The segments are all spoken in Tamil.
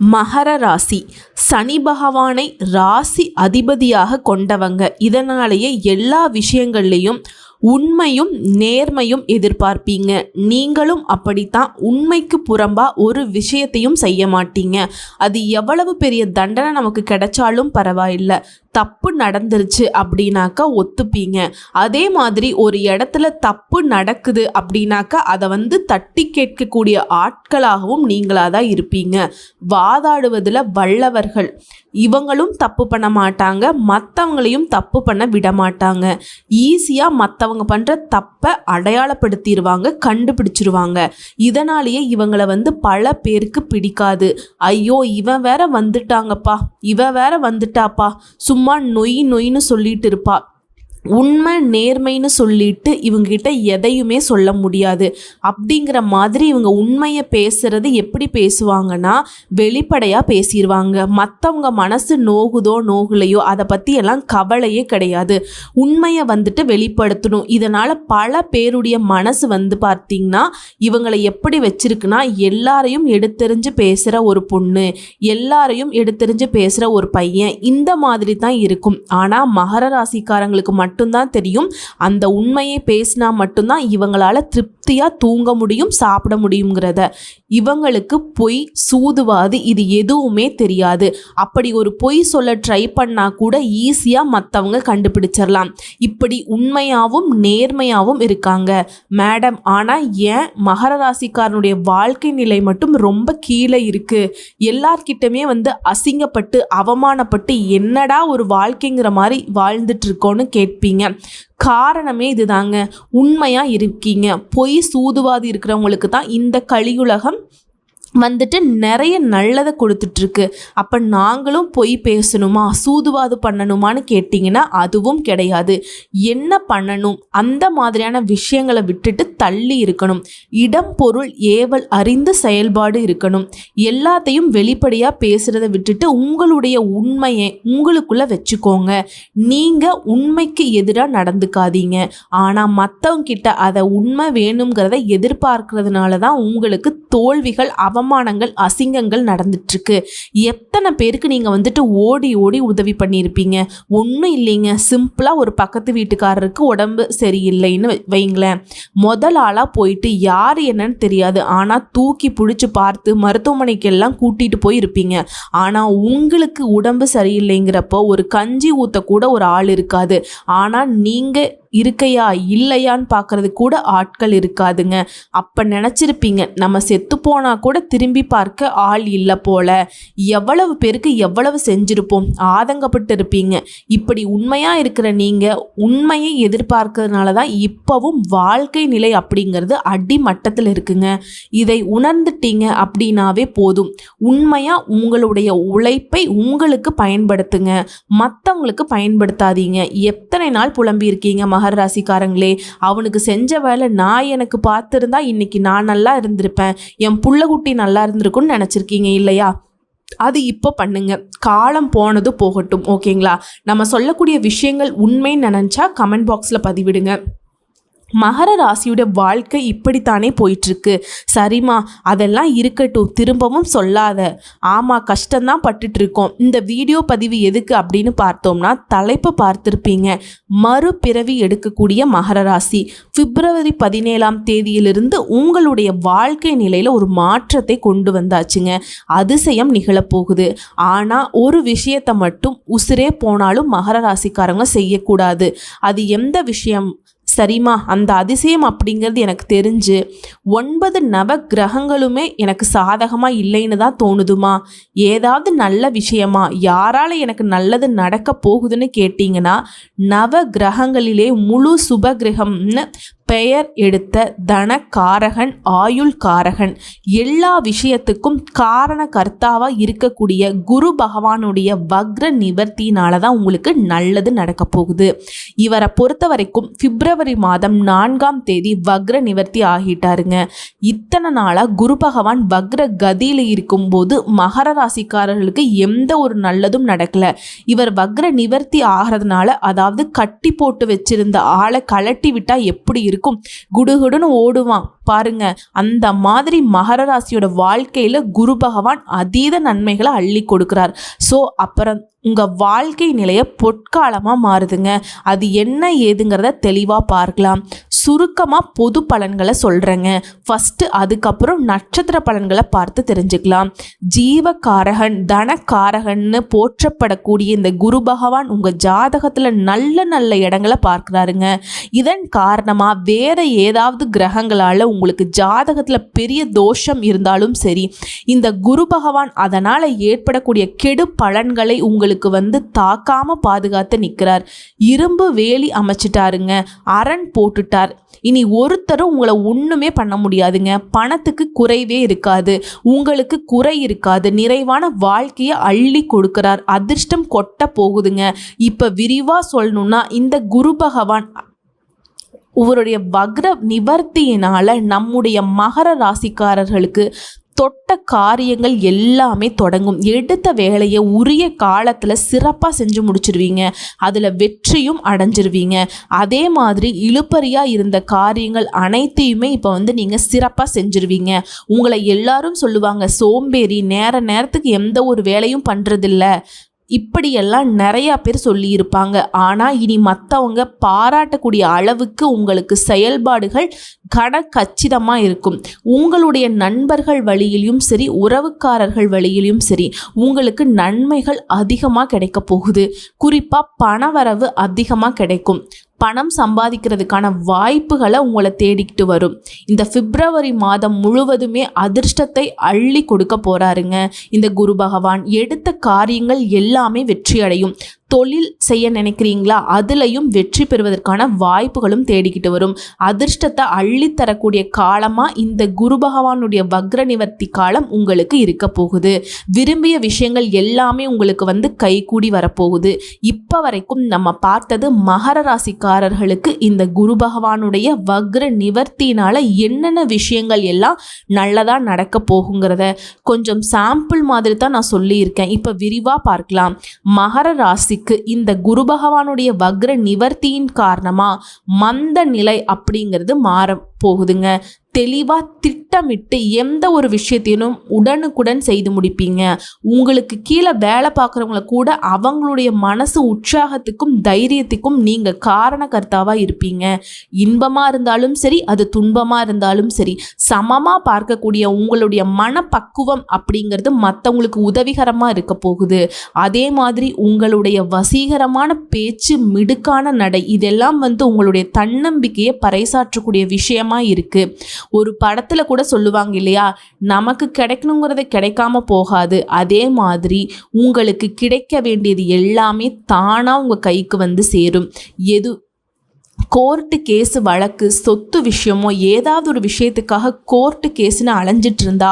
மகர ராசி சனி பகவானை ராசி அதிபதியாக கொண்டவங்க. இதனாலேயே எல்லா விஷயங்கள்லையும் உண்மையும் நேர்மையும் எதிர்பார்ப்பீங்க. நீங்களும் அப்படித்தான். உண்மைக்கு புறம்பா ஒரு விஷயத்தையும் செய்ய மாட்டீங்க. அது எவ்வளவு பெரிய தண்டனை நமக்கு கிடைச்சாலும் பரவாயில்லை, தப்பு நடந்துருச்சு அப்படின்னாக்கா ஒத்துப்பீங்க. அதே மாதிரி ஒரு இடத்துல தப்பு நடக்குது அப்படின்னாக்கா அதை தட்டி கேட்கக்கூடிய ஆட்களாகவும் நீங்களாக தான் இருப்பீங்க. வாதாடுவதில் வல்லவர்கள். இவங்களும் தப்பு பண்ண மாட்டாங்க, மற்றவங்களையும் தப்பு பண்ண விட மாட்டாங்க. ஈஸியாக மற்றவங்க பண்ணுற தப்பை அடையாளப்படுத்திடுவாங்க, கண்டுபிடிச்சிருவாங்க. இதனாலேயே இவங்களை பல பேருக்கு பிடிக்காது. ஐயோ இவன் வேற வந்துட்டாங்கப்பா, இவன் வேற வந்துட்டாப்பா, சும்மா நொய் நொயின்னு சொல்லிட்டு இருப்பா. உண்மை நேர்மைன்னு சொல்லிட்டு இவங்ககிட்ட எதையுமே சொல்ல முடியாது. அப்படிங்கிற மாதிரி இவங்க உண்மையை பேசுறது எப்படி பேசுவாங்கன்னா வெளிப்படையாக பேசிடுவாங்க. மற்றவங்க மனசு நோகுதோ நோகலையோ அதை பற்றி எல்லாம் கவலையே கிடையாது. உண்மையை வெளிப்படுத்தணும். இதனால் பல பேருடைய மனசு பார்த்திங்கன்னா இவங்களை எப்படி வச்சிருக்குன்னா எல்லாரையும் எடுத்தெறிஞ்சு பேசுகிற ஒரு பொண்ணு, எல்லாரையும் எடுத்தெறிஞ்சு பேசுகிற ஒரு பையன், இந்த மாதிரி தான் இருக்கும். ஆனால் மகர ராசிக்காரங்களுக்கு மட்டும்தான் தெரியும், அந்த உண்மையை பேசினா மட்டும்தான் இவங்களால திருப்தியாக தூங்க முடியும், சாப்பிட முடியுங்கிறத. இவங்களுக்கு பொய், சூதுவாது இது எதுவுமே தெரியாது. அப்படி ஒரு பொய் சொல்ல ட்ரை பண்ணால் கூட ஈஸியாக மற்றவங்க கண்டுபிடிச்சிடலாம். இப்படி உண்மையாகவும் நேர்மையாகவும் இருக்காங்க மேடம். ஆனால் ஏன் மகர ராசிக்காரனுடைய வாழ்க்கை நிலை மட்டும் ரொம்ப கீழே இருக்குது? எல்லார்கிட்டமே அசிங்கப்பட்டு அவமானப்பட்டு என்னடா ஒரு வாழ்க்கைங்கிற மாதிரி வாழ்ந்துட்டு இருக்கோன்னு கேட்பீங்க. காரணமே இதுதாங்க. உண்மையா இருக்கீங்க. பொய் சூதுவாதி இருக்கிறவங்களுக்கு தான் இந்த கலியுலகம் நிறைய நல்லதை கொடுத்துட்ருக்கு. அப்போ நாங்களும் பொய் பேசணுமா, சூதுவாது பண்ணணுமான்னு கேட்டிங்கன்னா அதுவும் கிடையாது. என்ன பண்ணணும், அந்த மாதிரியான விஷயங்களை விட்டுட்டு தள்ளி இருக்கணும். இடம் பொருள் ஏவல் அறிந்த செயல்பாடு இருக்கணும். எல்லாத்தையும் வெளிப்படையாக பேசுகிறத விட்டுட்டு உங்களுடைய உண்மையை உங்களுக்குள்ளே வச்சுக்கோங்க. நீங்கள் உண்மைக்கு எதிராக நடந்துக்காதீங்க. ஆனால் மற்றவங்க கிட்ட அதை உண்மை வேணுங்கிறத எதிர்பார்க்கறதுனால தான் உங்களுக்கு தோல்விகள், அவமானங்கள், அசிங்கங்கள் நடந்துட்டுருக்கு. எத்தனை பேருக்கு நீங்கள் ஓடி ஓடி உதவி பண்ணியிருப்பீங்க. ஒன்றும் இல்லைங்க, சிம்பிளாக ஒரு பக்கத்து வீட்டுக்காரருக்கு உடம்பு சரியில்லைன்னு வைங்களேன். முதல் ஆளாக போயிட்டு யார் என்னன்னு தெரியாது, ஆனால் தூக்கி பிடிச்சி பார்த்து மருத்துவமனைக்கெல்லாம் கூட்டிகிட்டு போயிருப்பீங்க. ஆனால் உங்களுக்கு உடம்பு சரியில்லைங்கிறப்போ ஒரு கஞ்சி ஊற்றக்கூட ஒரு ஆள் இருக்காது. ஆனால் நீங்கள் இருக்கையா இல்லையான்னு பார்க்கறது கூட ஆட்கள் இருக்காதுங்க. அப்போ நினச்சிருப்பீங்க நம்ம செத்து போனால் கூட திரும்பி பார்க்க ஆள் இல்லை போல. எவ்வளவு பேருக்கு எவ்வளவு செஞ்சுருப்போம், ஆதங்கப்பட்டு இருப்பீங்க. இப்படி உண்மையாக இருக்கிற நீங்கள் உண்மையை எதிர்பார்க்கறதுனால தான் இப்போவும் வாழ்க்கை நிலை அப்படிங்கிறது அடிமட்டத்தில் இருக்குங்க. இதை உணர்ந்துட்டீங்க அப்படின்னாவே போதும். உண்மையாக உங்களுடைய உழைப்பை உங்களுக்கு பயன்படுத்துங்க, மற்றவங்களுக்கு பயன்படுத்தாதீங்க. எத்தனை நாள் புலம்பி இருக்கீங்க மகர ராசிக்காரங்களே, அவனுக்கு செஞ்ச வேலை நான் எனக்கு பார்த்துருந்தா இன்னைக்கு நான் நல்லா இருந்திருப்பேன், என் புள்ளகுட்டி நல்லா இருந்திருக்குன்னு நினச்சிருக்கீங்க இல்லையா? அது இப்போ பண்ணுங்க. காலம் போனது போகட்டும், ஓகேங்களா? நம்ம சொல்லக்கூடிய விஷயங்கள் உண்மைன்னு நினச்சா கமெண்ட் பாக்ஸில் பதிவிடுங்க. மகர ராசியோட வாழ்க்கை இப்படித்தானே போயிட்டுருக்கு. சரிம்மா அதெல்லாம் இருக்கட்டும், திரும்பவும் சொல்லாத. ஆமாம் கஷ்டம்தான் பட்டுட்ருக்கோம். இந்த வீடியோ பதிவு எதுக்கு அப்படின்னு பார்த்தோம்னா தலைப்பை பார்த்துருப்பீங்க, மறுபிறவி எடுக்கக்கூடிய மகர ராசி. பிப்ரவரி 17 உங்களுடைய வாழ்க்கை நிலையில் ஒரு மாற்றத்தை கொண்டு வந்தாச்சுங்க. அதிசயம் நிகழப்போகுது. ஆனால் ஒரு விஷயத்தை மட்டும் உசிரே போனாலும் மகர ராசிக்காரங்க செய்யக்கூடாது. அது எந்த விஷயம் சரிம்மா? அந்த அதிசயம் அப்படிங்கிறது எனக்கு தெரிஞ்சு 9 நவ கிரகங்களுமே எனக்கு சாதகமாக இல்லைன்னு தான் தோணுதுமா. ஏதாவது நல்ல விஷயமா, யாரால் எனக்கு நல்லது நடக்க போகுதுன்னு கேட்டிங்கன்னா நவ கிரகங்களிலே முழு சுப கிரகம்னு பெயர் எடுத்த தனக்காரகன், ஆயுள் காரகன், எல்லா விஷயத்துக்கும் காரண கர்த்தாவாக இருக்கக்கூடிய குரு பகவானுடைய வக்ர நிவர்த்தினால தான் உங்களுக்கு நல்லது நடக்க போகுது. இவரை பொறுத்த வரைக்கும் பிப்ரவரி மாதம் 4ஆம் தேதி வக்ர நிவர்த்தி ஆகிட்டாருங்க. இத்தனை நாளாக குரு பகவான் வக்ர கதியில் இருக்கும்போது மகர ராசிக்காரர்களுக்கு எந்த ஒரு நல்லதும் நடக்கல. இவர் வக்ர நிவர்த்தி ஆகிறதுனால, அதாவது கட்டி போட்டு வச்சிருந்த ஆளை கலட்டி விட்டால் எப்படி இருக்கும் இருக்கும், குடுகுடுன்னு ஓடுவான் பாருங்க. அந்த மாதிரி மகர ராசியோட வாழ்க்கையில குரு பகவான் அதீத நன்மைகளை அள்ளி கொடுக்கிறார். ஸோ அப்புறம் உங்க வாழ்க்கை நிலைய பொற்காலமா மாறுதுங்க. அது என்ன ஏதுங்கிறத தெளிவா பார்க்கலாம். சுருக்கமா பொது பலன்களை சொல்றேங்க ஃபர்ஸ்ட், அதுக்கப்புறம் நட்சத்திர பலன்களை பார்த்து தெரிஞ்சுக்கலாம். ஜீவகாரகன் தனகாரகன்னு போற்றப்படக்கூடிய இந்த குரு பகவான் உங்க ஜாதகத்துல நல்ல நல்ல இடங்களை பார்க்கிறாருங்க. இதன் காரணமா வேற ஏதாவது கிரகங்களால உங்களுக்கு ஜாதகத்துல பெரிய தோஷம் இருந்தாலும் சரி, இந்த குரு பகவான் அதனால ஏற்படக்கூடிய கெடு பலன்களை உங்களுக்கு தாக்காம பாதுகாத்து நிற்கிறார். இரும்பு வேலி அமைச்சிட்டாருங்க, அரண் போட்டுட்டார். இனி ஒருத்தரும் உங்களை ஒண்ணுமே பண்ண முடியாதுங்க. பணத்துக்கு குறைவே இருக்காது, உங்களுக்கு குறை இருக்காது, நிறைவான வாழ்க்கையை அள்ளி கொடுக்கிறார். அதிர்ஷ்டம் கொட்ட போகுதுங்க. இப்ப விரிவா சொல்லணும்னா இந்த குரு பகவான் இவருடைய வக்ர நிவர்த்தியினால நம்முடைய மகர ராசிக்காரர்களுக்கு தொட்ட காரியங்கள் எல்லாமே தொடங்கும். எடுத்த வேலையை உரிய காலத்தில் சிறப்பாக செஞ்சு முடிச்சிருவீங்க, அதில் வெற்றியும் அடைஞ்சிருவீங்க. அதே மாதிரி இழுபறியாக இருந்த காரியங்கள் அனைத்தையுமே இப்போ நீங்கள் சிறப்பாக செஞ்சிருவீங்க. உங்களை எல்லாரும் சொல்லுவாங்க சோம்பேறி, நேரத்துக்கு எந்த ஒரு வேலையும் பண்ணுறதில்ல, இப்படியெல்லாம் நிறையா பேர் சொல்லியிருப்பாங்க. ஆனால் இனி மற்றவங்க பாராட்டக்கூடிய அளவுக்கு உங்களுக்கு செயல்பாடுகள் கச்சிதமாக இருக்கும். உங்களுடைய நண்பர்கள் வழியிலும் சரி, உறவுக்காரர்கள் வழியிலும் சரி, உங்களுக்கு நன்மைகள் அதிகமாக கிடைக்க போகுது. குறிப்பாக பணவரவு அதிகமாக கிடைக்கும். பணம் சம்பாதிக்கிறதுக்கான வாய்ப்புகளை உங்களை தேடிக்கிட்டு வரும். இந்த பிப்ரவரி மாதம் முழுவதுமே அதிர்ஷ்டத்தை அள்ளி கொடுக்க போறாருங்க இந்த குரு பகவான். எடுத்த காரியங்கள் எல்லாமே வெற்றி அடையும். தொழில் செய்ய நினைக்கிறீங்களா, அதுலேயும் வெற்றி பெறுவதற்கான வாய்ப்புகளும் தேடிக்கிட்டு வரும். அதிர்ஷ்டத்தை அள்ளித்தரக்கூடிய காலமாக இந்த குரு பகவானுடைய வக்ர நிவர்த்தி காலம் உங்களுக்கு இருக்க போகுது. விரும்பிய விஷயங்கள் எல்லாமே உங்களுக்கு கைகூடி வரப்போகுது. இப்போ வரைக்கும் நம்ம பார்த்தது மகர ராசிக்காரர்களுக்கு இந்த குரு பகவானுடைய வக்ர நிவர்த்தினால என்னென்ன விஷயங்கள் எல்லாம் நல்லதாக நடக்க போகுங்கிறத கொஞ்சம் சாம்பிள் மாதிரி தான் நான் சொல்லியிருக்கேன். இப்போ விரிவாக பார்க்கலாம். மகர ராசி இந்த குரு பகவானுடைய வக்ர நிவர்த்தியின் காரணமா மந்த நிலை அப்படிங்கிறது மாற போகுதுங்க. தெளிவாக திட்டமிட்டு எந்த ஒரு விஷயத்தையும் உடனுக்குடன் செய்து முடிப்பீங்க. உங்களுக்கு கீழே வேலை பார்க்குறவங்கள கூட அவங்களுடைய மனசு உற்சாகத்துக்கும் தைரியத்துக்கும் நீங்கள் காரணகர்த்தாவாக இருப்பீங்க. இன்பமாக இருந்தாலும் சரி, அது துன்பமாக இருந்தாலும் சரி, சமமாக பார்க்கக்கூடிய உங்களுடைய மனப்பக்குவம் அப்படிங்கிறது மற்றவங்களுக்கு உதவிகரமாக இருக்க போகுது. அதே மாதிரி உங்களுடைய வசீகரமான பேச்சு, மிடுக்கான நடை, இதெல்லாம் உங்களுடைய தன்னம்பிக்கையை பறைசாற்றக்கூடிய விஷயமா இருக்கு. ஒரு படத்துல கூட சொல்லுவாங்க இல்லையா, நமக்கு கிடைக்கணுங்கிறது கிடைக்காம போகாது. அதே மாதிரி உங்களுக்கு கிடைக்க வேண்டியது எல்லாமே தானா உங்க கைக்கு சேரும். கோர்ட்டு கேஸு வழக்கு, சொத்து விஷயமோ ஏதாவது ஒரு விஷயத்துக்காக கோர்ட்டு கேஸுன்னு அலைஞ்சிட்டு இருந்தா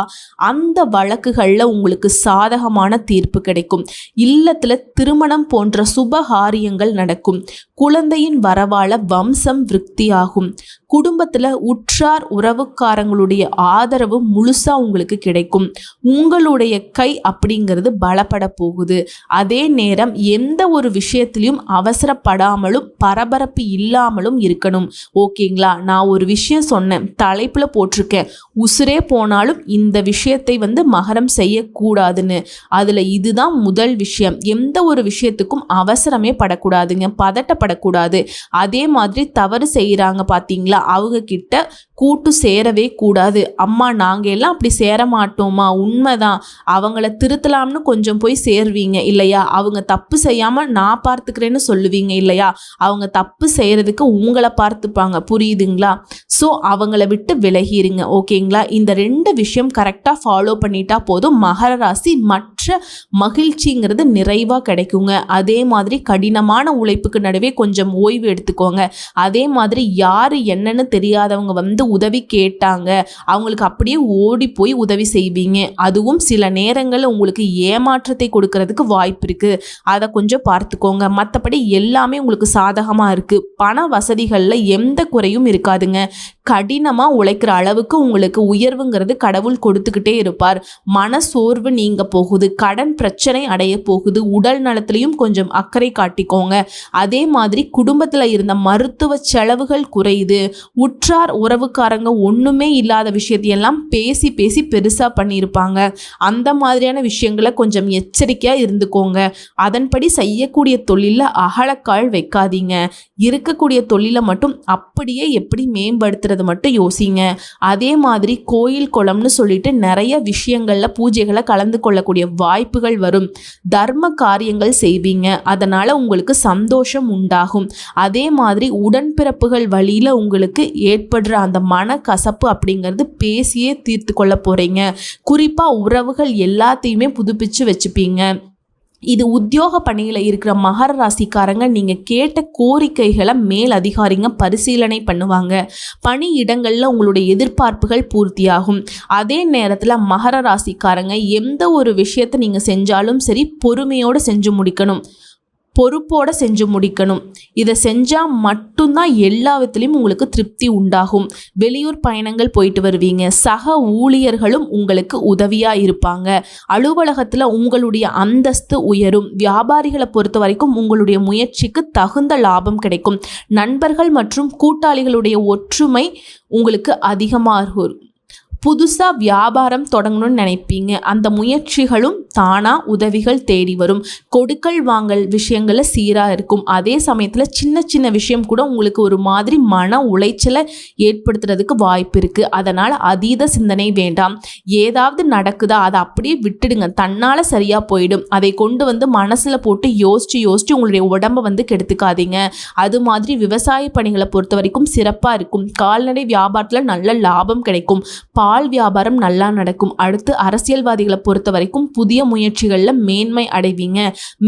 அந்த வழக்குகளில் உங்களுக்கு சாதகமான தீர்ப்பு கிடைக்கும். இல்லத்தில் திருமணம் போன்ற சுபகாரியங்கள் நடக்கும். குழந்தையின் வரவால வம்சம் விருத்தியாகும். குடும்பத்தில் உற்றார் உறவுக்காரங்களுடைய ஆதரவு முழுசாக உங்களுக்கு கிடைக்கும். உங்களுடைய கை அப்படிங்கிறது பலப்பட போகுது. அதே நேரம் எந்த ஒரு விஷயத்திலையும் அவசரப்படாமலும் பரபரப்பு இல்லாமலும் இருக்கணும். ஓகேங்களா? நான் ஒரு விஷயம் சொன்னேன், தலைப்பில் போட்டிருக்கேன், உசுரே போனாலும் இந்த விஷயத்தை மகரம் செய்யக்கூடாதுன்னு. அதில் இதுதான் முதல் விஷயம். எந்த ஒரு விஷயத்துக்கும் அவசரமே படக்கூடாதுங்க, பதட்டப்படக்கூடாது. அதே மாதிரி தவறு செய்கிறாங்க பார்த்தீங்களா, அவங்க கிட்ட கூட்டு சேரவே கூடாது. அம்மா நாங்கள் எல்லாம் அப்படி சேர மாட்டோமா, உண்மைதான், அவங்கள திருத்தலாம்னு கொஞ்சம் போய் சேருவீங்க இல்லையா, அவங்க தப்பு செய்யாமல் நான் பார்த்துக்கிறேன்னு சொல்லுவீங்க இல்லையா, அவங்க தப்பு செய்கிறதுக்கு உங்களை பார்த்துப்பாங்க, புரியுதுங்களா? ஸோ அவங்கள விட்டு விலகிருங்க. ஓகேங்களா? இந்த 2 விஷயம் கரெக்டாக ஃபாலோ பண்ணிட்டா போதும். மகர ராசி மற்ற மகிழ்ச்சிங்கிறது நிறைவாக கிடைக்குங்க. அதே மாதிரி கடினமான உழைப்புக்கு நடுவே கொஞ்சம் ஓய்வு எடுத்துக்கோங்க. அதே மாதிரி யார் என்னன்னு தெரியாதவங்க உதவி கேட்டாங்க, அவங்களுக்கு அப்படியே ஓடி போய் உதவி செய்வீங்க. அதுவும் சில நேரங்களில் உங்களுக்கு ஏமாற்றத்தை கொடுக்கறதுக்கு வாய்ப்பு இருக்கு, அதை கொஞ்சம் பார்த்துக்கோங்க. மற்றபடி எல்லாமே உங்களுக்கு சாதகமாக இருக்கு. பண வசதிகளில் எந்த குறையும் இருக்காதுங்க. கடினமாக உழைக்கிற அளவுக்கு உங்களுக்கு உயர்வுங்கிறது கடவுள் கொடுத்துக்கிட்டே இருப்பார். மன சோர்வு நீங்க போகுது. கடன் பிரச்சனை அடைய போகுது. உடல் நலத்திலையும் கொஞ்சம் அக்கறை காட்டிக்கோங்க. அதே மாதிரி குடும்பத்தில் இருந்த மருத்துவ செலவுகள் குறையுது. உற்றார் உறவுக்காரங்க ஒன்றுமே இல்லாத விஷயத்தையெல்லாம் பேசி பேசி பெருசாக பண்ணியிருப்பாங்க. அந்த மாதிரியான விஷயங்களை கொஞ்சம் எச்சரிக்கையாக இருந்துக்கோங்க. அதன்படி செய்யக்கூடிய தொழிலில் அகலக்கால் வைக்காதீங்க. இருக்கக்கூடிய தொழிலை மட்டும் அப்படியே எப்படி மேம்படுத்துறது மட்டும் யோசிங்க. அதே மாதிரி கோயில் குளம்னு சொல்லிட்டு நிறைய விஷயங்களில் பூஜைகளை கலந்து கொள்ளக்கூடிய வாய்ப்புகள் வரும். தர்ம காரியங்கள் செய்வீங்க, அதனால் உங்களுக்கு சந்தோஷம் உண்டாகும். அதே மாதிரி உடன்பிறப்புகள் வழியில் உங்களுக்கு ஏற்படுற அந்த மனக்கசப்பு அப்படிங்கிறது பேசியே தீர்த்து கொள்ள போகிறீங்க. குறிப்பாக உறவுகள் எல்லாத்தையுமே புதுப்பிச்சு வச்சுப்பீங்க. இது உத்தியோக பணியில் இருக்கிற மகர ராசிக்காரங்க, நீங்கள் கேட்ட கோரிக்கைகளை மேல் அதிகாரிங்க பரிசீலனை பண்ணுவாங்க. பணி இடங்களில் உங்களுடைய எதிர்பார்ப்புகள் பூர்த்தியாகும். அதே நேரத்தில் மகர ராசிக்காரங்க எந்த ஒரு விஷயத்தை நீங்கள் செஞ்சாலும் சரி பொறுமையோடு செஞ்சு முடிக்கணும், பொறுப்போடு செஞ்சு முடிக்கணும். இதை செஞ்சால் மட்டும்தான் எல்லா விதத்துலையும் உங்களுக்கு திருப்தி உண்டாகும். வெளியூர் பயணங்கள் போயிட்டு வருவீங்க. சக ஊழியர்களும் உங்களுக்கு உதவியாக இருப்பாங்க. அலுவலகத்தில் உங்களுடைய அந்தஸ்து உயரும். வியாபாரிகளை பொறுத்த வரைக்கும் உங்களுடைய முயற்சிக்கு தகுந்த லாபம் கிடைக்கும். நண்பர்கள் மற்றும் கூட்டாளிகளுடைய ஒற்றுமை உங்களுக்கு அதிகமாக. புதுசாக வியாபாரம் தொடங்கணும்னு நினைப்பீங்க. அந்த முயற்சிகளும் தானாக உதவிகள் தேடி வரும். கொடுக்கல் வாங்கல் விஷயங்களில் சீராக இருக்கும். அதே சமயத்தில் சின்ன சின்ன விஷயம் கூட உங்களுக்கு ஒரு மாதிரி மன உளைச்சலை ஏற்படுத்துறதுக்கு வாய்ப்பு இருக்குது. அதனால் அதீத சிந்தனை வேண்டாம். ஏதாவது நடக்குதா அதை அப்படியே விட்டுடுங்க, தன்னால் சரியாக போயிடும். அதை கொண்டு வந்து மனசில் போட்டு யோசித்து உங்களுடைய உடம்பை கெடுத்துக்காதீங்க. அது மாதிரி விவசாய பணிகளை பொறுத்த வரைக்கும் சிறப்பாக இருக்கும். கால்நடை வியாபாரத்தில் நல்ல லாபம் கிடைக்கும். பால் வியாபாரம் நல்லா நடக்கும். அடுத்து அரசியல்வாதிகளை பொறுத்த வரைக்கும் புதிய முயற்சிகளில் மேன்மை அடைவீங்க.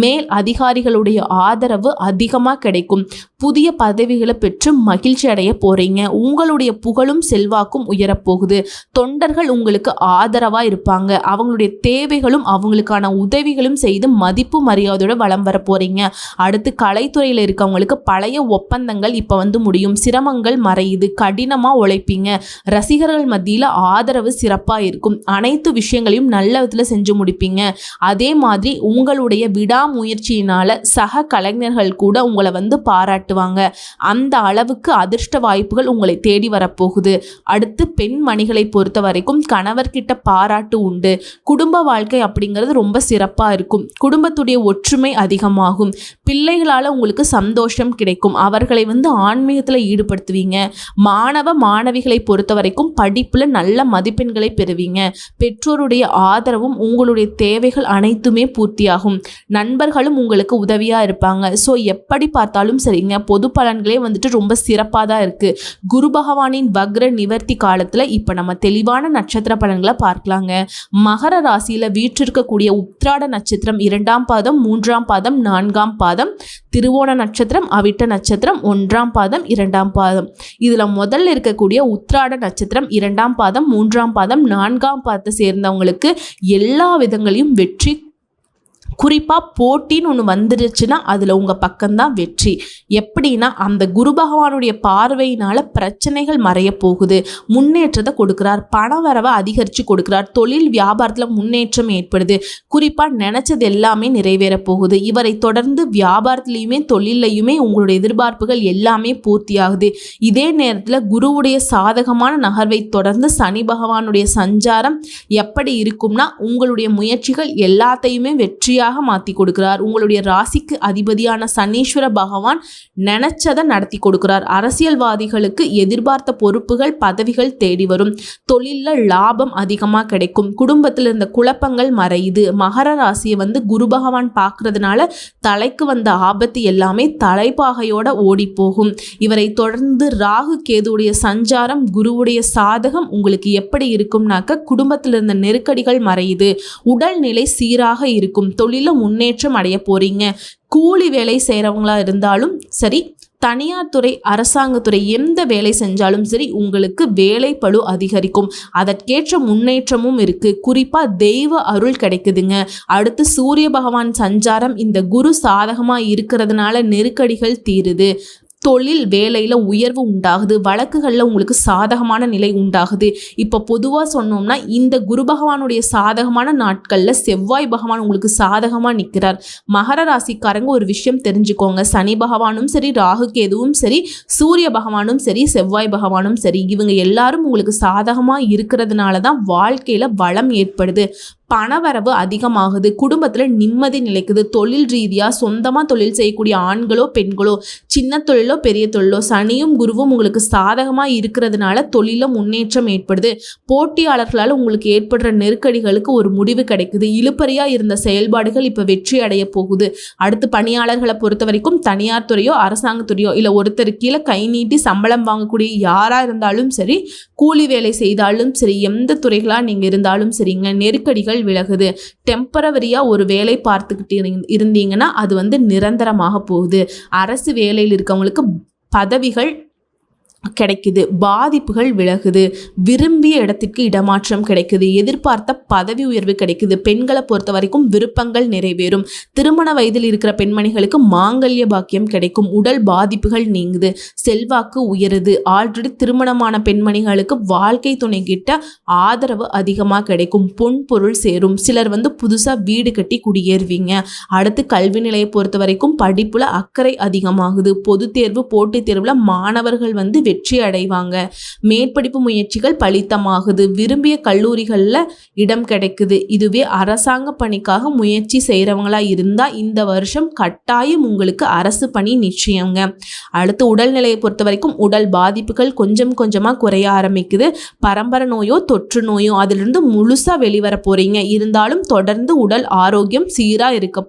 மேல் அதிகாரிகளுடைய ஆதரவு அதிகமாக கிடைக்கும். புதிய பதவிகளை பெற்று மகிழ்ச்சி அடைய போறீங்க. உங்களுடைய புகழும் செல்வாக்கும் உயரப்போகுது. தொண்டர்கள் உங்களுக்கு ஆதரவாக இருப்பாங்க. அவங்களுடைய தேவைகளும் அவங்களுக்கான உதவிகளும் செய்து மதிப்பு மரியாதையோட வலம் வர போறீங்க. அடுத்து கலைத்துறையில் இருக்கவங்களுக்கு பழைய ஒப்பந்தங்கள் இப்போ முடியும். சிரமங்கள் மறையுது. கடினமாக உழைப்பீங்க. ரசிகர்கள் மத்தியில் ஆதரவு சிறப்பாக இருக்கும். அனைத்து விஷயங்களையும் நல்ல விதத்தில் செஞ்சு முடிப்பீங்க. அதே மாதிரி உங்களுடைய விடாமுயற்சியினால சக கலைஞர்கள் கூட உங்களை பாராட்டுவாங்க. அந்த அளவுக்கு அதிர்ஷ்ட வாய்ப்புகள் உங்களை தேடி வரப்போகுது. அடுத்து பெண்மணிகளை பொறுத்த வரைக்கும் கணவர்கிட்ட பாராட்டு உண்டு. குடும்ப வாழ்க்கை அப்படிங்கிறது ரொம்ப சிறப்பாக இருக்கும். குடும்பத்துடைய ஒற்றுமை அதிகமாகும். பிள்ளைகளால் உங்களுக்கு சந்தோஷம் கிடைக்கும். அவர்களை ஆன்மீகத்தில் ஈடுபடுத்துவீங்க. மாணவ மாணவிகளை பொறுத்த வரைக்கும் படிப்பில் நல்ல மதிப்பெண்களை பெறுவீங்க. பெற்றோருடைய ஆதரவும் உங்களுடைய தேவைகள் அனைத்துமே பூர்த்தியாகும். நண்பர்களும் உங்களுக்கு உதவியாக இருப்பாங்க. ஸோ எப்படி பார்த்தாலும் சரிங்க, பொது பலன்களே ரொம்ப சிறப்பாக தான் இருக்குது. குரு பகவானின் வக்ர நிவர்த்தி காலத்தில் இப்போ நம்ம தெளிவான நட்சத்திர பலன்களை பார்க்கலாங்க. மகர ராசியில் வீற்றிருக்கக்கூடிய உத்திராட நட்சத்திரம் 2ஆம் பாதம், 3ஆம் பாதம், 4ஆம் பாதம், திருவோண நட்சத்திரம், அவிட்ட நட்சத்திரம் 1ஆம் பாதம், 2ஆம் பாதம். இதில் முதல்ல இருக்கக்கூடிய உத்திராட நட்சத்திரம் 2ஆம் பாதம், 3ஆம் பாதம், 4ஆம் பாதத்தை சேர்ந்தவங்களுக்கு எல்லா விதங்களையும் வெற்றி. குறிப்பாக போட்டின்னு ஒன்று வந்துடுச்சுன்னா அதில் உங்கள் பக்கம்தான் வெற்றி. எப்படின்னா அந்த குரு பகவானுடைய பார்வையினால் பிரச்சனைகள் மறைய போகுது. முன்னேற்றத்தை கொடுக்குறார். பண வரவை அதிகரித்து கொடுக்குறார். தொழில் வியாபாரத்தில் முன்னேற்றம் ஏற்படுது. குறிப்பாக நினச்சது எல்லாமே நிறைவேற போகுது. இவரை தொடர்ந்து வியாபாரத்துலேயுமே தொழிலையுமே உங்களுடைய எதிர்பார்ப்புகள் எல்லாமே பூர்த்தியாகுது. இதே நேரத்தில் குருவுடைய சாதகமான நகர்வை தொடர்ந்து சனி பகவானுடைய சஞ்சாரம் எப்படி இருக்கும்னா உங்களுடைய முயற்சிகள் எல்லாத்தையுமே வெற்றியாக மாற்றி கொடுக்கிறார். உங்களுடைய ராசிக்கு அதிபதியான சனீஸ்வர பகவான் நினைச்சதை நடத்தி கொடுக்கிறார். அரசியல்வாதிகளுக்கு எதிர்பார்த்த பொறுப்புகள் பதவிகள் தேடி வரும். தொழிலில் லாபம் அதிகமாக கிடைக்கும். குடும்பத்தில் இருந்த குழப்பங்கள் மறையுது. மகர ராசியை குரு பகவான் பார்க்கறதுனால தலைக்கு வந்த ஆபத்து எல்லாமே தலைப்பாகையோட ஓடி போகும். இவரை தொடர்ந்து ராகு கேதுவுடைய சஞ்சாரம் குருவுடைய சாதகம் உங்களுக்கு எப்படி இருக்கும்னாக்க குடும்பத்தில் இருந்த நெருக்கடிகள் மறையுது. உடல்நிலை சீராக இருக்கும். தொழில முன்னேற்றம் அடைய போறீங்க. கூலி வேலை செய்கிறவங்களா இருந்தாலும் சரி, தனியார் துறை, அரசாங்கத்துறை எந்த வேலை செஞ்சாலும் சரி உங்களுக்கு வேலை பளு அதிகரிக்கும். அதற்கேற்ற முன்னேற்றமும் இருக்குது. குறிப்பாக தெய்வ அருள் கிடைக்குதுங்க. அடுத்து சூரிய பகவான் சஞ்சாரம் இந்த குரு சாதகமாக இருக்கிறதுனால நெருக்கடிகள் தீருது. தொழில் வேலையில் உயர்வு உண்டாகுது, வழக்குகளில் உங்களுக்கு சாதகமான நிலை உண்டாகுது. இப்போ பொதுவாக சொன்னோம்னா இந்த குரு பகவானுடைய சாதகமான நாட்களில் செவ்வாய் பகவான் உங்களுக்கு சாதகமாக நிற்கிறார். மகர ராசிக்காரங்க ஒரு விஷயம் தெரிஞ்சுக்கோங்க, சனி பகவானும் சரி, ராகு கேதுவும் சரி, சூரிய பகவானும் சரி, செவ்வாய் பகவானும் சரி, இவங்க எல்லாரும் உங்களுக்கு சாதகமாக இருக்கிறதுனால தான் வாழ்க்கையில் வளம் ஏற்படுது, பணவரவு அதிகமாகுது, குடும்பத்தில் நிம்மதி நிலைக்குது. தொழில் ரீதியாக சொந்தமாக தொழில் செய்யக்கூடிய ஆண்களோ பெண்களோ, சின்ன தொழிலோ பெரிய தொழிலோ, சனியும் குருவும் உங்களுக்கு சாதகமாக இருக்கிறதுனால தொழிலில் முன்னேற்றம் ஏற்படுது. போட்டியாளர்களால் உங்களுக்கு ஏற்படுற நெருக்கடிகளுக்கு ஒரு முடிவு கிடைக்குது. இழுபறியாக இருந்த செயல்பாடுகள் இப்போ வெற்றி அடைய போகுது. அடுத்து பணியாளர்களை பொறுத்த வரைக்கும் தனியார் துறையோ அரசாங்கத்துறையோ இல்லை ஒருத்தர் கீழே கை நீட்டி சம்பளம் வாங்கக்கூடிய யாராக இருந்தாலும் சரி, கூலி வேலை செய்தாலும் சரி, எந்த துறைகளாக நீங்கள் இருந்தாலும் சரிங்க, நெருக்கடிகள் விலகுது. டெம்பரவரியா ஒரு வேலை பார்த்துக்கிட்டு இருந்தீங்கன்னா அது நிரந்தரமாக போகுது. அரசு வேலையில் இருக்கவங்களுக்கு பதவிகள் கிடைக்குது, பாதிப்புகள் விலகுது, விரும்பிய இடத்திற்கு இடமாற்றம் கிடைக்குது, எதிர்பார்த்த பதவி உயர்வு கிடைக்குது. பெண்களை பொறுத்த வரைக்கும் விருப்பங்கள் நிறைவேறும். திருமண வயதில் இருக்கிற பெண்மணிகளுக்கு மாங்கல்ய பாக்கியம் கிடைக்கும். உடல் பாதிப்புகள் நீங்குது, செல்வாக்கு உயருது. ஆல்ரெடி திருமணமான பெண்மணிகளுக்கு வாழ்க்கை துணை கிட்ட ஆதரவு அதிகமாக கிடைக்கும். பொன் பொருள் சேரும். சிலர் புதுசாக வீடு கட்டி குடியேறுவீங்க. அடுத்து கல்வி நிலையை பொறுத்த வரைக்கும் படிப்புல அக்கறை அதிகமாகுது. பொது தேர்வு போட்டித் தேர்வுல மாணவர்கள் வெற்றி அடைவாங்க. மேற்படிப்பு முயற்சிகள் பலித்தமாகுது. விரும்பிய கல்லூரிகளில் இடம் கிடைக்குது. இதுவே அரசாங்க பணிக்காக முயற்சி செய்கிறவங்களா இருந்தால் இந்த வருஷம் கட்டாயம் உங்களுக்கு அரசு பணி நிச்சயங்க. அடுத்து உடல்நிலையை பொறுத்த வரைக்கும் உடல் பாதிப்புகள் கொஞ்சம் கொஞ்சமாக குறைய ஆரம்பிக்குது. பரம்பரை நோயோ தொற்று நோயோ அதிலிருந்து முழுசாக வெளிவர போறீங்க. இருந்தாலும் தொடர்ந்து உடல் ஆரோக்கியம் சீராக இருக்க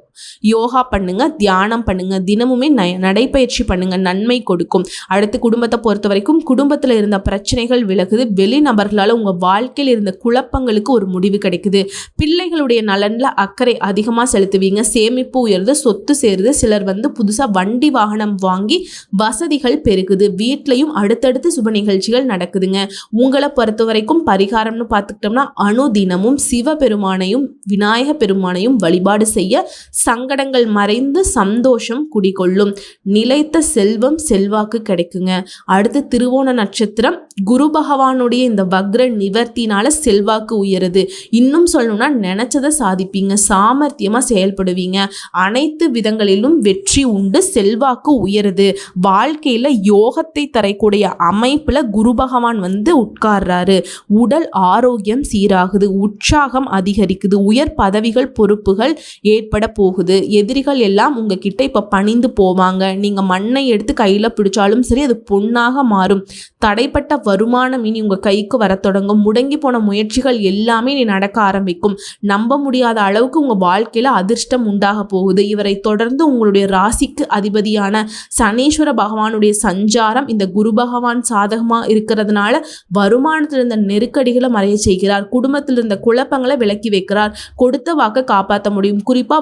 யோகா பண்ணுங்க, தியானம் பண்ணுங்க, தினமுமே நடைப்பயிற்சி பண்ணுங்க, நன்மை கொடுக்கும். அடுத்து குடும்பத்தை பொறுத்த வரைக்கும் குடும்பத்தில் இருந்த பிரச்சனைகள் விலகுது. வெளிநபர்களால் உங்கள் வாழ்க்கையில் இருந்த குழப்பங்களுக்கு ஒரு முடிவு கிடைக்குது. பிள்ளைகளுடைய நலனில் அக்கறை அதிகமாக செலுத்துவீங்க. சேமிப்பு உயருது, சொத்து சேருது. சிலர் புதுசாக வண்டி வாகனம் வாங்கி வசதிகள் பெருகுது. வீட்லையும் அடுத்தடுத்து சுப நிகழ்ச்சிகள் நடக்குதுங்க. உங்களை பொறுத்த வரைக்கும் பரிகாரம்னு பார்த்துக்கிட்டோம்னா அனுதினமும் சிவபெருமானையும் விநாயக பெருமானையும் வழிபாடு செய்ய சங்கடங்கள் மறைந்து சந்தோஷம் குடிகொள்ளும். நிலைத்த செல்வம் செல்வாக்கு கிடைக்குங்க. அடுத்து திருவோண நட்சத்திரம், குரு பகவானுடைய இந்த வக்ர நிவர்த்தினால செல்வாக்கு உயருது. இன்னும் சொல்லணும்னா நினைச்சதை சாதிப்பீங்க, சாமர்த்தியமா செயல்படுவீங்க, அனைத்து விதங்களிலும் வெற்றி உண்டு, செல்வாக்கு உயருது. வாழ்க்கையில யோகத்தை தரக்கூடிய அமைப்புல குரு பகவான் உட்கார்றாரு. உடல் ஆரோக்கியம் சீராகுது, உற்சாகம் அதிகரிக்குது, உயர் பதவிகள் பொறுப்புகள் ஏற்பட போகுது. எதிரிகள் எல்லாம் உங்ககிட்ட இப்ப பணிந்து போவாங்க. நீங்க மண்ணை எடுத்து கையில பிடிச்சாலும் சரி அது பொன்னாக மாறும். தடைப்பட்ட வருமானம் இனி உங்க கைக்கு வர தொடங்கும். முடங்கி போன முயற்சிகள் எல்லாமே நீ நடக்க ஆரம்பிக்கும். நம்ப முடியாத அளவுக்கு உங்க வாழ்க்கையில அதிர்ஷ்டம் உண்டாக போகுது. இவரை தொடர்ந்து உங்களுடைய ராசிக்கு அதிபதியான சனீஸ்வர பகவானுடைய சஞ்சாரம் இந்த குரு பகவான் சாதகமா இருக்கிறதுனால வருமானத்தில் இருந்த நெருக்கடிகளை மறைய செய்கிறார். குடும்பத்தில் இருந்த குழப்பங்களை விலக்கி வைக்கிறார். கொடுத்த வாக்கை காப்பாற்ற முடியும். குறிப்பா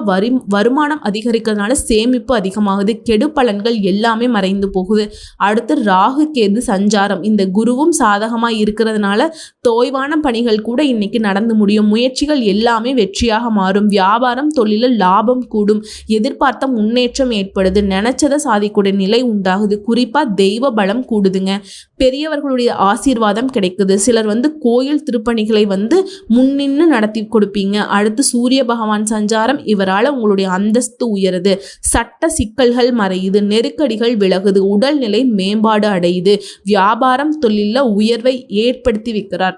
வருமானம் அதிகரிக்கிறதுனால சேமிப்பு அதிகமாகுது. கெடு பலன்கள் எல்லாமே மறைந்து போகுது. அடுத்து ராகு கேது சஞ்சாரம், இந்த குருவும் சாதகமாக இருக்கிறதுனால தோய்வான பணிகள் கூட இன்னைக்கு நடந்து முடியும். முயற்சிகள் எல்லாமே வெற்றியாக மாறும். வியாபாரம் தொழிலில் லாபம் கூடும். எதிர்பார்த்த முன்னேற்றம் ஏற்படுது. நினைச்சதை சாதிக்கூடிய நிலை உண்டாகுது. குறிப்பா தெய்வ பலம் கூடுதுங்க. பெரியவர்களுடைய ஆசீர்வாதம் கிடைக்குது. சிலர் கோயில் திருப்பணிகளை முன்னின்று நடத்தி கொடுப்பீங்க. அடுத்து சூரிய பகவான் சஞ்சாரம், இவரால் உங்களுடைய அந்தஸ்து உயருது. சட்ட சிக்கல்கள் மறையுது. நெருக்கடிகள் விலகுது. உடல்நிலை மேம்பாடு அடையுது. வியாபாரம் தொழிலில் உயர்வை ஏற்படுத்தி வைக்கிறார்.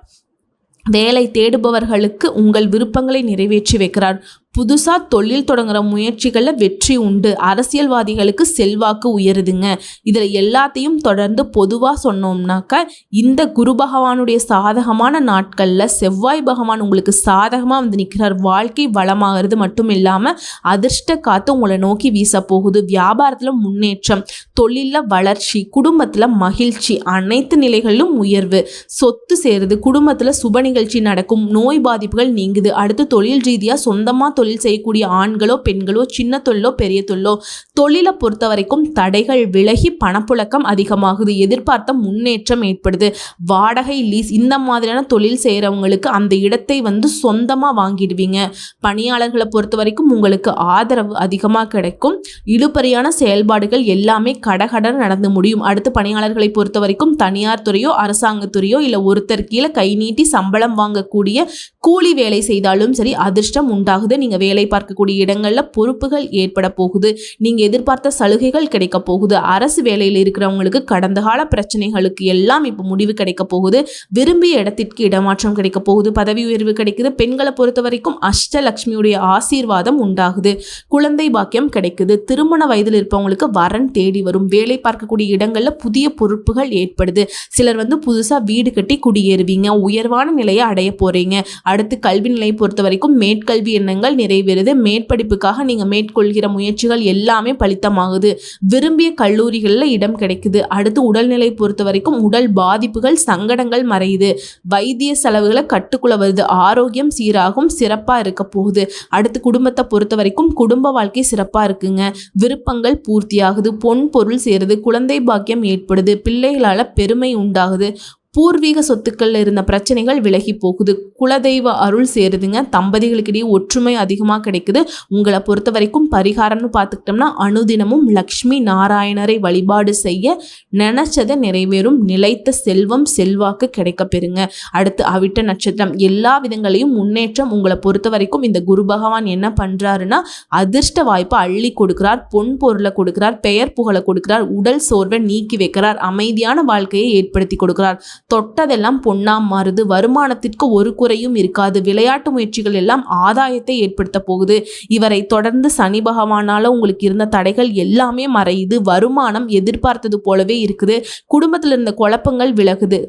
வேலை தேடுபவர்களுக்கு உங்கள் விருப்பங்களை நிறைவேற்றி வைக்கிறார். புதுசாக தொழில் தொடங்குற முயற்சிகளில் வெற்றி உண்டு. அரசியல்வாதிகளுக்கு செல்வாக்கு உயருதுங்க. இதில் எல்லாத்தையும் தொடர்ந்து பொதுவாக சொன்னோம்னாக்க இந்த குரு பகவானுடைய சாதகமான நாட்களில் செவ்வாய் பகவான் உங்களுக்கு சாதகமாக நிற்கிறார். வாழ்க்கை வளமாகிறது மட்டும் இல்லாமல் அதிர்ஷ்ட காத்து உங்களை நோக்கி வீச போகுது. வியாபாரத்தில் முன்னேற்றம், தொழிலில் வளர்ச்சி, குடும்பத்தில் மகிழ்ச்சி, அனைத்து நிலைகளிலும் உயர்வு, சொத்து சேருது. குடும்பத்தில் சுப நிகழ்ச்சி நடக்கும். நோய் பாதிப்புகள் நீங்குது. அடுத்து தொழில் ரீதியாக சொந்தமாக தொழில் செய்யக்கூடிய ஆண்களோ பெண்களோ, சின்ன தொழிலோ பெரிய தொழிலோ, தொழிலை பொறுத்த வரைக்கும் தடைகள் விலகி பணப்புழக்கம் அதிகமாகுது. எதிர்பார்த்த முன்னேற்றம் ஏற்படுது. வாடகை, லீஸ் இந்த மாதிரியான தொழில் செய்கிறவங்களுக்கு அந்த இடத்தை சொந்தமாக வாங்கிடுவீங்க. பணியாளர்களை பொறுத்த வரைக்கும் உங்களுக்கு ஆதரவு அதிகமாக கிடைக்கும். இழுபறியான செயல்பாடுகள் எல்லாமே கடகடன் நடந்து முடியும். அடுத்து பணியாளர்களை பொறுத்த வரைக்கும் தனியார் துறையோ அரசாங்கத்துறையோ இல்லை ஒருத்தர் கீழே கை நீட்டி சம்பளம் வாங்கக்கூடிய கூலி வேலை செய்தாலும் சரி அதிர்ஷ்டம் உண்டாகுது. நீங்கள் வேலை பார்க்கக்கூடிய இடங்களில் பொறுப்புகள் ஏற்பட போகுது. நீங்கள் எதிர்பார்த்த சலுகைகள் கிடைக்க போகுது. அரசு வேலையில் இருக்கிறவங்களுக்கு கடந்த கால பிரச்சனைகளுக்கு எல்லாம் இப்போ முடிவு கிடைக்க போகுது. விரும்பிய இடத்திற்கு இடமாற்றம் கிடைக்க போகுது. பதவி உயர்வு கிடைக்குது. பெண்களை பொறுத்த வரைக்கும் அஷ்டலட்சுமியுடைய ஆசீர்வாதம் உண்டாகுது. குழந்தை பாக்கியம் கிடைக்குது. திருமண வயதில் இருப்பவங்களுக்கு வரன் தேடி வரும். வேலை பார்க்கக்கூடிய இடங்களில் புதிய பொறுப்புகள் ஏற்படுது. சிலர் புதுசாக வீடு கட்டி குடியேறுவீங்க. உயர்வான நிலையை அடைய போறீங்க. அடுத்து கல்வி நிலையை பொறுத்த வரைக்கும் மேற்கல்வி எண்ணங்கள் நிறைவேறுது. மேற்படிப்புக்காக நீங்கள் மேற்கொள்கிற முயற்சிகள் எல்லாமே பலித்தமாகுது. விரும்பிய கல்லூரிகளில் இடம் கிடைக்குது. அடுத்து உடல்நிலை பொறுத்த வரைக்கும் உடல் பாதிப்புகள், சங்கடங்கள் மறையுது. வைத்திய செலவுகளை கட்டுக்குள்ள வருது. ஆரோக்கியம் சீராகும். சிறப்பாக இருக்க போகுது. அடுத்து குடும்பத்தை பொறுத்த வரைக்கும் குடும்ப வாழ்க்கை சிறப்பாக இருக்குங்க. விருப்பங்கள் பூர்த்தியாகுது. பொன் பொருள் சேருது. குழந்தை பாக்கியம் ஏற்படுது. பிள்ளைகளால் பெருமை உண்டாகுது. பூர்வீக சொத்துக்களில் இருந்த பிரச்சனைகள் விலகி போகுது. குலதெய்வ அருள் சேருதுங்க. தம்பதிகளுக்கிடையே ஒற்றுமை அதிகமாக கிடைக்குது. உங்களை பொறுத்த வரைக்கும் பரிகாரம்னு பார்த்துக்கிட்டோம்னா அனுதினமும் லக்ஷ்மி நாராயணரை வழிபாடு செய்ய நினைச்சதை நிறைவேறும். நிலைத்த செல்வம் செல்வாக்கு கிடைக்க பெறுங்க. அடுத்து அவிட்ட நட்சத்திரம். எல்லா விதங்களையும் முன்னேற்றம். உங்களை பொறுத்த வரைக்கும் இந்த குரு பகவான் என்ன பண்ணுறாருன்னா அதிர்ஷ்ட வாய்ப்பை அள்ளி கொடுக்கிறார். பொன் பொருளை கொடுக்கிறார். பெயர் புகழை கொடுக்கிறார். உடல் சோர்வை நீக்கி வைக்கிறார். அமைதியான வாழ்க்கையை ஏற்படுத்தி கொடுக்கிறார். தொட்டதெல்லாம் பொன்னா மாறுது. வருமானத்திற்கு ஒரு குறையும் இருக்காது. விளையாட்டு முயற்சிகள் எல்லாம் ஆதாயத்தை ஏற்படுத்த போகுது. இவரை தொடர்ந்து சனி பகவானால உங்களுக்கு இருந்த தடைகள் எல்லாமே மறையுது. வருமானம் எதிர்பார்த்தது போலவே இருக்குது. குடும்பத்தில் இருந்த குழப்பங்கள் விலகுது.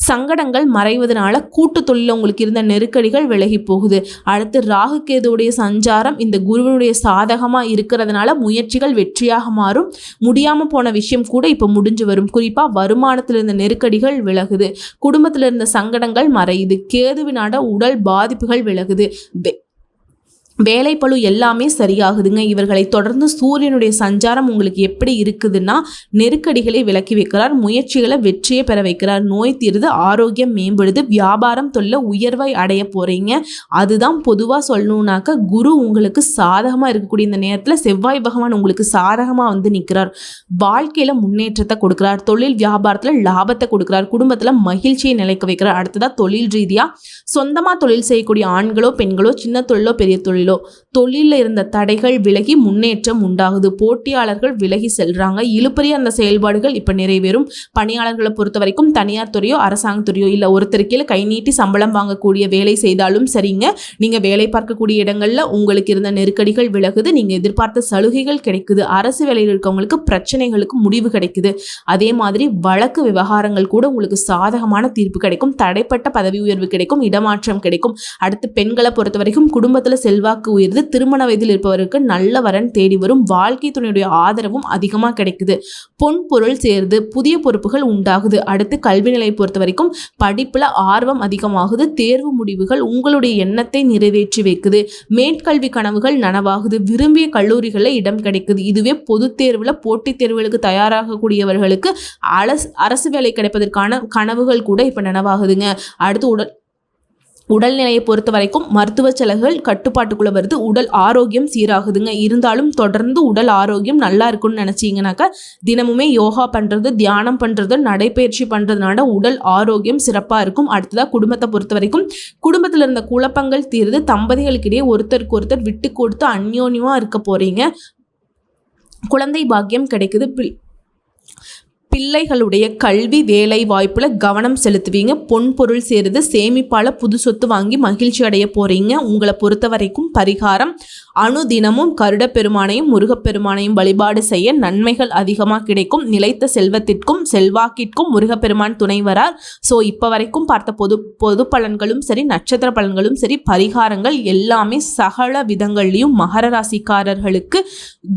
சங்கடங்கள் மறைவதனால கூட்டு தொழில உங்களுக்கு இருந்த நெருக்கடிகள் விலகி போகுது. அடுத்து ராகு கேதுவுடைய சஞ்சாரம் இந்த குருவனுடைய சாதகமா இருக்கிறதுனால முயற்சிகள் வெற்றியாக மாறும். முடியாம போன விஷயம் கூட இப்ப முடிஞ்சு வரும். குறிப்பா வருமானத்தில் இருந்த நெருக்கடிகள் விலகுது. குடும்பத்தில் இருந்த சங்கடங்கள் மறையுது. கேதுவினால உடல் பாதிப்புகள் விலகுது. வேலை பளு எல்லாமே சரியாகுதுங்க. இவர்களை தொடர்ந்து சூரியனுடைய சஞ்சாரம் உங்களுக்கு எப்படி இருக்குதுன்னா நெருக்கடிகளை விலக்கி வைக்கிறார். முயற்சிகளை வெற்றியை பெற வைக்கிறார். நோய் தீருது. ஆரோக்கியம் மேம்படுது. வியாபாரம் தொழில உயர்வை அடைய போறீங்க. அதுதான் பொதுவாக சொல்லணும்னாக்க குரு உங்களுக்கு சாதகமாக இருக்கக்கூடிய இந்த நேரத்தில் செவ்வாய் பகவான் உங்களுக்கு சாதகமாக நிற்கிறார். வாழ்க்கையில் முன்னேற்றத்தை கொடுக்கிறார். தொழில் வியாபாரத்தில் லாபத்தை கொடுக்கிறார். குடும்பத்தில் மகிழ்ச்சியை நிலைக்க வைக்கிறார். அடுத்ததாக தொழில் ரீதியாக சொந்தமாக தொழில் செய்யக்கூடிய ஆண்களோ பெண்களோ, சின்ன தொழிலோ பெரிய தொழிலோ, தொழிலில் இருந்த தடைகள் விலகி முன்னேற்றம் உண்டாகுது. போட்டியாளர்கள் விலகி செல்றாங்க. இழுபறிய அந்த செயல்பாடுகள் இப்ப நிறைவேறும். பணியாளர்களை பொறுத்த வரைக்கும் தனியார் துறையோ அரசாங்கத்துறையோ இல்ல ஒருத்தர் கீழே கை நீட்டி சம்பளம் வாங்கக்கூடிய வேலை செய்தாலும் சரிங்க, நீங்க வேலை பார்க்கக்கூடிய இடங்கள்ல உங்களுக்கு இருந்த நெருக்கடிகள் விலகுது. நீங்க எதிர்பார்த்த சலுகைகள் கிடைக்குது. அரசு வேலையில் இருக்கவங்களுக்கு பிரச்சனைகளுக்கு முடிவு கிடைக்குது. அதே மாதிரி வழக்கு விவகாரங்கள் கூட உங்களுக்கு சாதகமான தீர்ப்பு கிடைக்கும். தடைப்பட்ட பதவி உயர்வு கிடைக்கும். இடமாற்றம் கிடைக்கும். அடுத்து பெண்களை பொறுத்த வரைக்கும் குடும்பத்துல செல்வாக்கு உயர்ந்து திருமண வயதில் இருப்பவருக்கு நல்ல வரன் தேடி வரும். வாழ்க்கை துணையுடைய ஆதரவும் அதிகமாக கிடைக்குது. பொன் பொருள் சேருது. புதிய பொறுப்புகள் உண்டாகுது. அடுத்து கல்வி நிலையை பொறுத்த வரைக்கும் படிப்புல ஆர்வம் அதிகமாகுது. தேர்வு முடிவுகள் உங்களுடைய எண்ணத்தை நிறைவேற்றி வைக்குது. மேற்கல்வி கனவுகள் நனவாகுது. விரும்பிய கல்லூரிகளில் இடம் கிடைக்குது. இதுவே பொது தேர்வுல போட்டித் தேர்வுகளுக்கு தயாராகக்கூடியவர்களுக்கு அரசு வேலை கிடைப்பதற்கான கனவுகள் கூட இப்ப நனவாகுதுங்க. அடுத்து உடல்நிலையை பொறுத்த வரைக்கும் மருத்துவ செலவுகள் கட்டுப்பாட்டுக்குள்ள வருது. உடல் ஆரோக்கியம் சீராகுதுங்க. இருந்தாலும் தொடர்ந்து உடல் ஆரோக்கியம் நல்லா இருக்குன்னு நினைச்சீங்கன்னாக்கா தினமுமே யோகா பண்றது, தியானம் பண்றது, நடைபயிற்சி பண்றதுனால உடல் ஆரோக்கியம் சிறப்பா இருக்கும். அடுத்ததா குடும்பத்தை பொறுத்த வரைக்கும் குடும்பத்தில் இருந்த குழப்பங்கள் தீருது. தம்பதிகளுக்கிடையே ஒருத்தருக்கு ஒருத்தர் விட்டு கொடுத்து அந்யோன்யமா இருக்க போறீங்க. குழந்தை பாக்கியம் கிடைக்குது. பிள்ளைகளுடைய கல்வி வேலை வாய்ப்புல கவனம் செலுத்துவீங்க. பொன் பொருள் சேருது. சேமிப்பால புது சொத்து வாங்கி மகிழ்ச்சி அடைய போறீங்க. உங்களை பொறுத்த வரைக்கும் பரிகாரம் அனுதினமும் கருட பெருமானையும் முருகப்பெருமானையும் வழிபாடு செய்ய நன்மைகள் அதிகமாக கிடைக்கும். நிலைத்த செல்வத்திற்கும் செல்வாக்கிற்கும் முருகப்பெருமான் துணை வரார். ஸோ இப்போ வரைக்கும் பார்த்த பொது பலன்களும் சரி, நட்சத்திர பலன்களும் சரி, பரிகாரங்கள் எல்லாமே சகல விதங்கள்லையும் மகர ராசிக்காரர்களுக்கு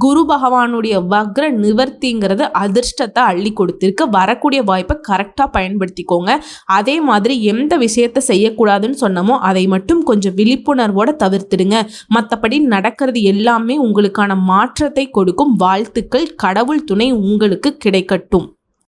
குரு பகவானுடைய வக்ர நிவர்த்திங்கிறது அதிர்ஷ்டத்தை அள்ளி கொடுத்து கொடுத்துருக்கு. வரக்கூடிய வாய்ப்பை கரெக்டாக பயன்படுத்திக்கோங்க. அதே மாதிரி எந்த விஷயத்தை செய்யக்கூடாதுன்னு சொன்னமோ அதை மட்டும் கொஞ்சம் விழிப்புணர்வோட தவிர்த்துடுங்க. மற்றபடி நடக்கிறது எல்லாமே உங்களுக்கான மாற்றத்தை கொடுக்கும். வாழ்த்துக்கள். கடவுள் துணை உங்களுக்கு கிடைக்கட்டும்.